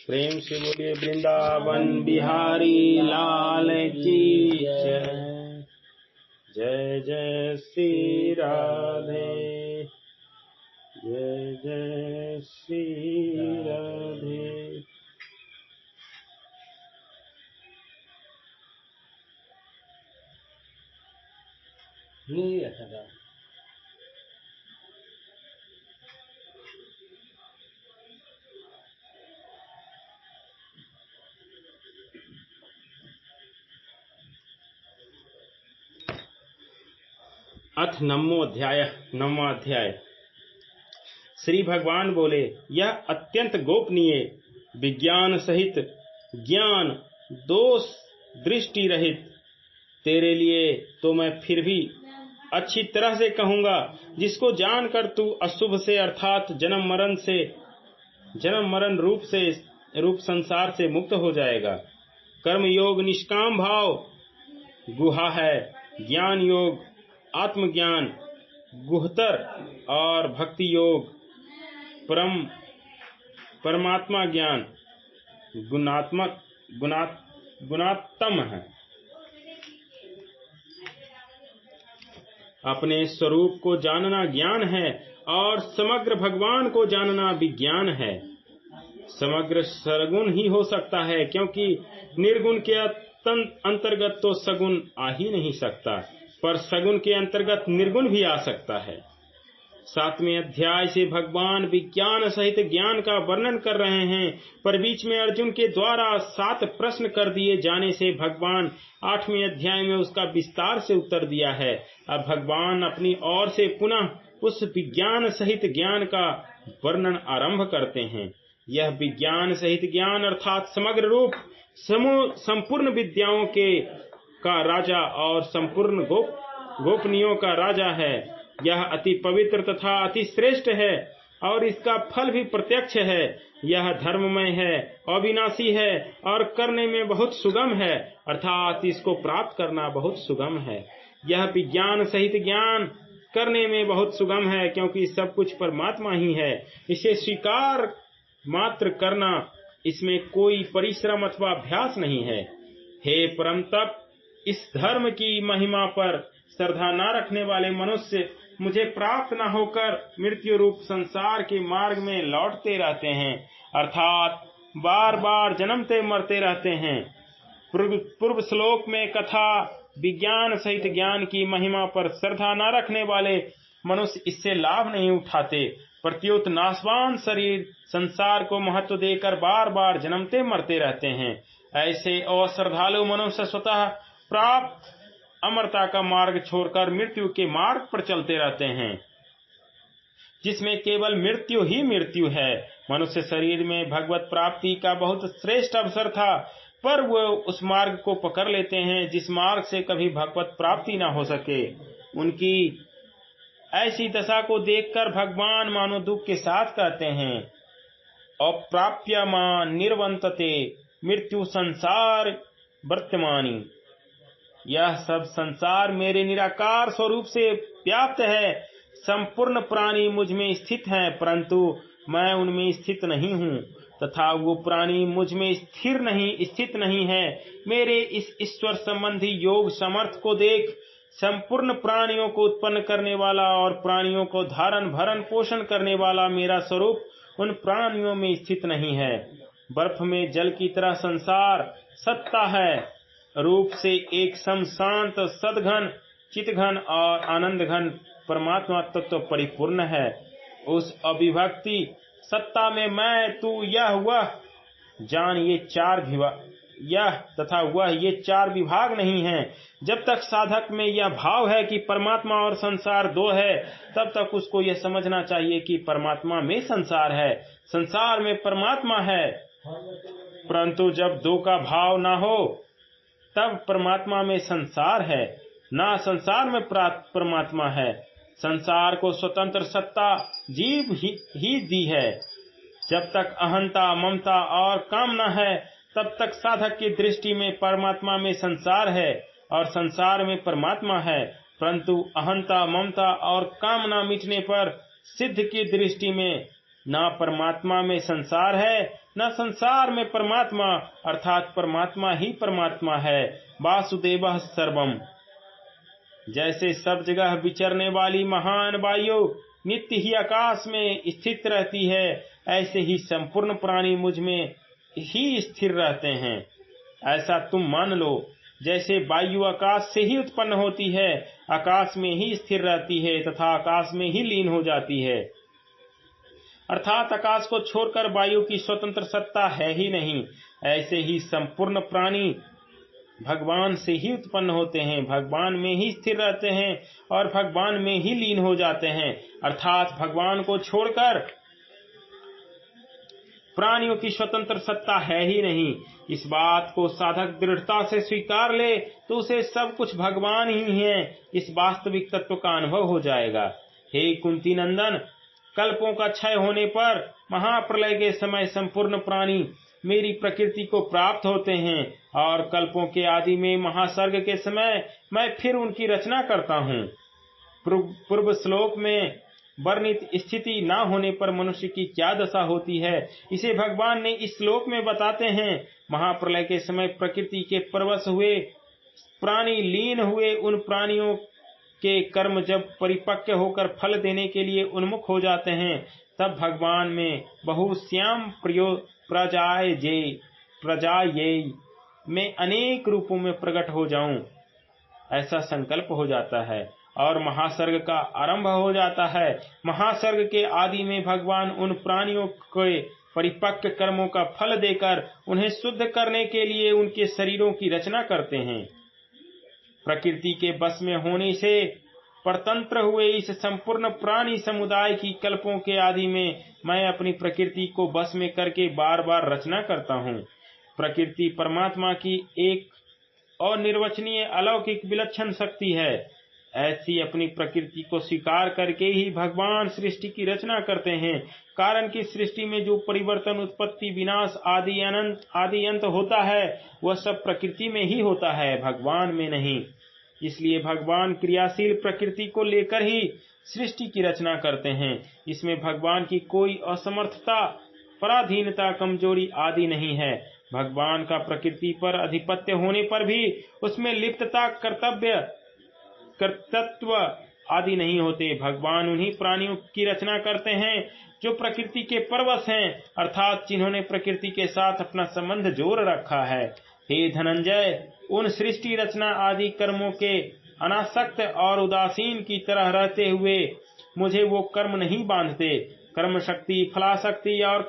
प्रेम से बोलिए वृंदावन बिहारी लाल की जय। जय जय श्री राधे, जय जय श्री राधे। अच्छा 9वां अध्याय। श्री भगवान बोले, यह अत्यंत गोपनीय विज्ञान सहित ज्ञान दोष दृष्टि रहित तेरे लिए तो मैं फिर भी अच्छी तरह से कहूंगा, जिसको जानकर तू अशुभ से अर्थात जन्म मरण रूप संसार से मुक्त हो जाएगा। कर्म योग निष्काम भाव गुहा है, ज्ञान योग आत्मज्ञान गुहतर और भक्ति योग परमात्मा ज्ञान गुणात्म है। अपने स्वरूप को जानना ज्ञान है और समग्र भगवान को जानना विज्ञान है। समग्र सरगुण ही हो सकता है, क्योंकि निर्गुण के अंतर्गत तो सगुण आ ही नहीं सकता, पर सगुण के अंतर्गत निर्गुण भी आ सकता है। 7वें अध्याय से भगवान विज्ञान सहित ज्ञान का वर्णन कर रहे हैं, पर बीच में अर्जुन के द्वारा 7 प्रश्न कर दिए जाने से भगवान 8वें अध्याय में उसका विस्तार से उत्तर दिया है। अब भगवान अपनी ओर से पुनः उस विज्ञान सहित ज्ञान का वर्णन आरंभ करते हैं। यह विज्ञान सहित ज्ञान अर्थात समग्र रूप संपूर्ण विद्याओं का राजा और संपूर्ण गोपनीयों का राजा है। यह अति पवित्र तथा अति श्रेष्ठ है और इसका फल भी प्रत्यक्ष है। यह धर्ममय है, अविनाशी है और करने में बहुत सुगम है, अर्थात इसको प्राप्त करना बहुत सुगम है। यह विज्ञान सहित ज्ञान करने में बहुत सुगम है, क्योंकि सब कुछ परमात्मा ही है। इसे स्वीकार मात्र करना, इसमें कोई परिश्रम अथवा अभ्यास नहीं है। हे परम तप, इस धर्म की महिमा पर श्रद्धा न रखने वाले मनुष्य मुझे प्राप्त न होकर मृत्यु रूप संसार के मार्ग में लौटते रहते हैं, अर्थात बार बार जन्मते मरते रहते हैं। पूर्व श्लोक में कथा विज्ञान सहित ज्ञान की महिमा पर श्रद्धा न रखने वाले मनुष्य इससे लाभ नहीं उठाते। प्रत्युत नाशवान शरीर संसार को महत्व देकर बार बार जन्मते मरते रहते हैं। ऐसे अश्रद्धालु मनुष्य स्वतः प्राप्त अमरता का मार्ग छोड़कर मृत्यु के मार्ग पर चलते रहते हैं, जिसमें केवल मृत्यु ही मृत्यु है। मनुष्य शरीर में भगवत प्राप्ति का बहुत श्रेष्ठ अवसर था, पर वह उस मार्ग को पकड़ लेते हैं जिस मार्ग से कभी भगवत प्राप्ति न हो सके। उनकी ऐसी दशा को देखकर भगवान मानो दुख के साथ कहते हैं, अप्राप्य मां निर्वंतते मृत्यु संसार वर्तमानी। यह सब संसार मेरे निराकार स्वरूप से व्याप्त है। संपूर्ण प्राणी मुझ में स्थित हैं, परंतु मैं उनमें स्थित नहीं हूँ, तथा वो प्राणी मुझ में स्थित नहीं है। मेरे इस ईश्वर संबंधी योग समर्थ को देख, संपूर्ण प्राणियों को उत्पन्न करने वाला और प्राणियों को धारण भरण पोषण करने वाला मेरा स्वरूप उन प्राणियों में स्थित नहीं है। बर्फ में जल की तरह संसार सत्ता है, रूप से एक सम शांत सदघन चितघन और आनंद घन परमात्मा तत्व परिपूर्ण है। उस अविभक्ति सत्ता में मैं, तू, यह वह जान यह तथा वह ये 4 विभाग नहीं हैं। जब तक साधक में यह भाव है कि परमात्मा और संसार 2 है, तब तक उसको यह समझना चाहिए कि परमात्मा में संसार है, संसार में परमात्मा है। परंतु जब 2 का भाव ना हो, तब परमात्मा में संसार है, ना संसार में परमात्मा है। संसार को स्वतंत्र सत्ता जीव ही दी है। जब तक अहंता, ममता और कामना है, तब तक साधक की दृष्टि में परमात्मा में संसार है और संसार में परमात्मा है। परंतु अहंता, ममता और कामना मिटने पर सिद्ध की दृष्टि में ना परमात्मा में संसार है, न संसार में परमात्मा, अर्थात परमात्मा ही परमात्मा है। वासुदेवः सर्वम्। जैसे सब जगह विचरने वाली महान वायु नित्य ही आकाश में स्थित रहती है, ऐसे ही संपूर्ण प्राणी मुझ में ही स्थिर रहते हैं। ऐसा तुम मान लो। जैसे वायु आकाश से ही उत्पन्न होती है, आकाश में ही स्थिर रहती है तथा आकाश में ही लीन हो जाती है, अर्थात आकाश को छोड़कर वायु की स्वतंत्र सत्ता है ही नहीं, ऐसे ही संपूर्ण प्राणी भगवान से ही उत्पन्न होते हैं, भगवान में ही स्थिर रहते हैं और भगवान में ही लीन हो जाते हैं, अर्थात भगवान को छोड़कर प्राणियों की स्वतंत्र सत्ता है ही नहीं। इस बात को साधक दृढ़ता से स्वीकार ले तो उसे सब कुछ भगवान ही है, इस वास्तविक तत्व का अनुभव हो जाएगा। हे कुंती नंदन, कल्पों का क्षय होने पर महाप्रलय के समय संपूर्ण प्राणी मेरी प्रकृति को प्राप्त होते हैं और कल्पों के आदि में महासर्ग के समय मैं फिर उनकी रचना करता हूँ। पूर्व श्लोक में वर्णित स्थिति न होने पर मनुष्य की क्या दशा होती है, इसे भगवान ने इस श्लोक में बताते हैं। महाप्रलय के समय प्रकृति के परवश हुए प्राणी लीन हुए उन प्राणियों के कर्म जब परिपक्व होकर फल देने के लिए उन्मुख हो जाते हैं, तब भगवान में बहुश्याम प्रजाये में अनेक रूपों में प्रकट हो जाऊं, ऐसा संकल्प हो जाता है और महासर्ग का आरंभ हो जाता है। महासर्ग के आदि में भगवान उन प्राणियों के परिपक्व कर्मों का फल देकर उन्हें शुद्ध करने के लिए उनके शरीरों की रचना करते हैं। प्रकृति के बस में होने से परतंत्र हुए इस संपूर्ण प्राणी समुदाय की कल्पों के आदि में मैं अपनी प्रकृति को बस में करके बार बार रचना करता हूँ। प्रकृति परमात्मा की एक अनिर्वचनीय अलौकिक विलक्षण शक्ति है। ऐसी अपनी प्रकृति को स्वीकार करके ही भगवान सृष्टि की रचना करते हैं, कारण कि सृष्टि में जो परिवर्तन, उत्पत्ति, विनाश आदि अंत होता है वह सब प्रकृति में ही होता है, भगवान में नहीं। इसलिए भगवान क्रियाशील प्रकृति को लेकर ही सृष्टि की रचना करते हैं। इसमें भगवान की कोई असमर्थता, पराधीनता, कमजोरी आदि नहीं है। भगवान का प्रकृति पर अधिपत्य होने पर भी उसमें लिप्तता, कर्तृत्व आदि नहीं होते। भगवान उन्हीं प्राणियों की रचना करते हैं जो प्रकृति के परवश हैं, अर्थात जिन्होंने प्रकृति के साथ अपना संबंध जोड़ रखा है। हे धनंजय, उन सृष्टि रचना आदि कर्मों के अनासक्त और उदासीन की तरह रहते हुए मुझे वो कर्म नहीं बांधते। कर्म शक्ति, फलाशक्ति और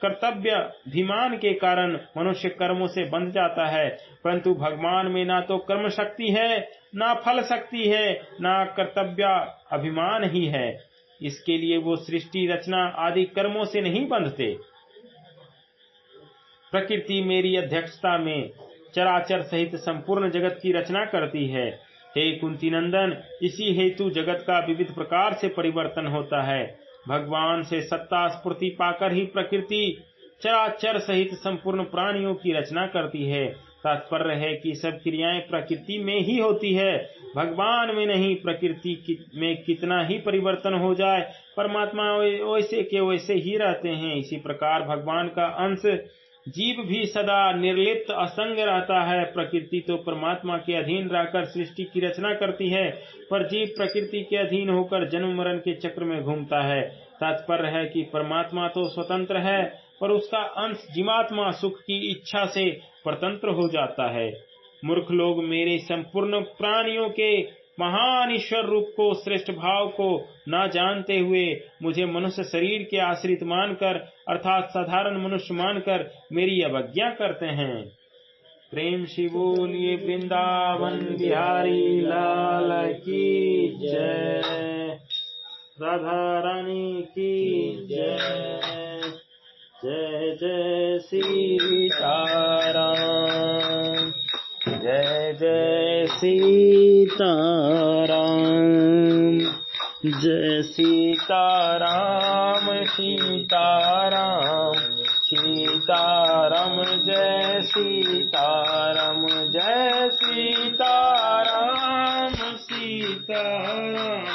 कर्तव्य अभिमान के कारण मनुष्य कर्मों से बंध जाता है, परंतु भगवान में ना तो कर्म शक्ति है, ना फल शक्ति है, ना कर्तव्य अभिमान ही है। इसके लिए वो सृष्टि रचना आदि कर्मों से नहीं बंधते। प्रकृति मेरी अध्यक्षता में चराचर सहित संपूर्ण जगत की रचना करती है। हे कुंती नंदन, इसी हेतु जगत का विविध प्रकार से परिवर्तन होता है। भगवान से सत्ता स्फूर्ति पाकर ही प्रकृति चराचर सहित संपूर्ण प्राणियों की रचना करती है। तात्पर्य है कि सब क्रियाएं प्रकृति में ही होती है, भगवान में नहीं। प्रकृति में कितना ही परिवर्तन हो जाए, परमात्मा वैसे के वैसे ही रहते हैं। इसी प्रकार भगवान का अंश जीव भी सदा निर्लिप्त असंग रहता है। प्रकृति तो परमात्मा के अधीन रहकर सृष्टि की रचना करती है, पर जीव प्रकृति के अधीन होकर जन्म मरण के चक्र में घूमता है। तात्पर्य है कि परमात्मा तो स्वतंत्र है, पर उसका अंश जीवात्मा सुख की इच्छा से परतंत्र हो जाता है। मूर्ख लोग मेरे संपूर्ण प्राणियों के महान ईश्वर रूप को, श्रेष्ठ भाव को न जानते हुए मुझे मनुष्य शरीर के आश्रित मानकर, अर्थात साधारण मनुष्य मानकर मेरी अवज्ञा करते हैं। प्रेम से बोलिए वृंदावन बिहारी लाल की जय, राधा रानी की जय। जय जय सीताराम, जय जय सीताराम, जय सीताराम सीताराम सीताराम, जय सीताराम, जय सीताराम सीताराम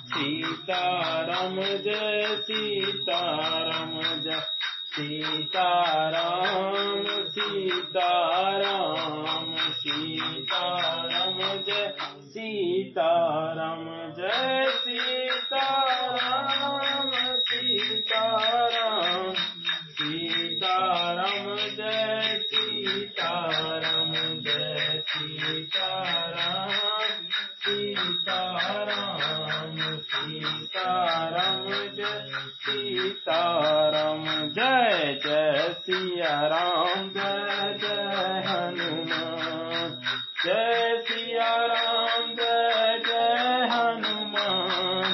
सीताराम, जय सीताराम। सीताराम सीताराम सीताराम जय सीताराम जय सीताराम सीताराम सीताराम जय सीताराम जय सीताराम सीताराम सीताराम जय सीताराम जय जय सिया राम जय जय हनुमान जय सिया राम जय जय हनुमान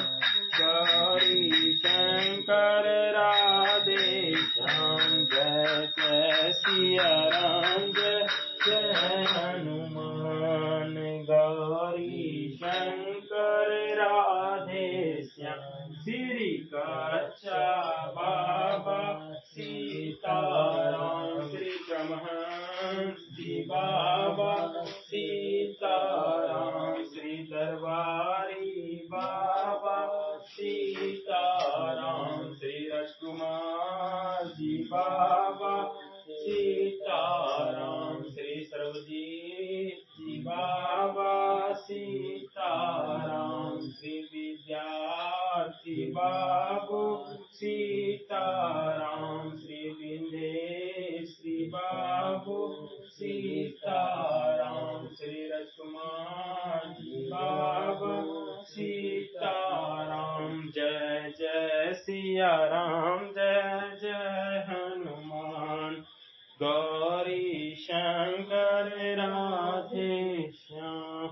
गौरी शंकर राधे श्याम जय जय सिया राम जय जय हनुमान गौरी शंकर राधे श्याम श्री कच्चा बाबा सीताराम श्री ब्रह्महंस जी बाबा सीताराम श्री दरबारी बाबा सीताराम श्री राजकुमार जी बाबा सीताराम श्री सर्वजीत जी बाबा सीताराम श्री विद्यार्थी बाबू सीताराम श्री विंदेश श्री बाबू सीताराम श्री राजकुमार जी बाबा सीताराम जय जय सिया राम जय जय हनुमान गौरी शंकर राधे श्याम।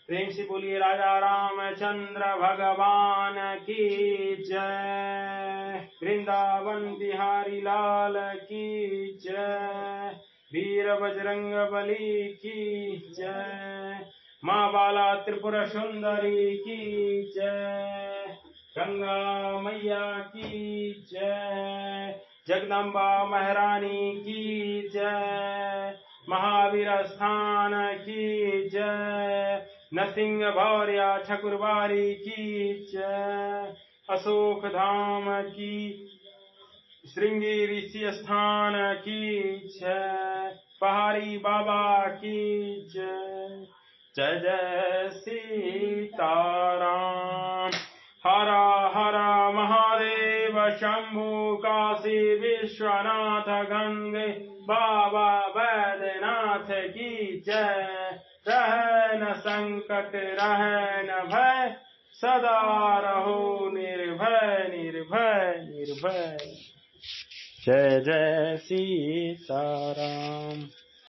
प्रेम से बोलिए राजा रामचंद्र भगवान की जय। वृंदावन बिहारी लाल की जय। वीर बजरंग बली की जय। माँ बाला त्रिपुर सुंदरी की जय। गंगा मैया की जय। जगदम्बा महारानी की जय। महावीर स्थान की जय। नरसिंह भौर्या ठकुरबारी की जय। अशोक धाम की श्रृंगी ऋषि स्थान की जय। पहाड़ी बाबा की जय। जय जय सीताराम। हर हर महादेव शंभु काशी विश्वनाथ गंगे बाबा बैद्यनाथ की जय। रहे न संकट रहे न भय सदा रहो निर्भय निर्भय निर्भय। जय जय सीताराम।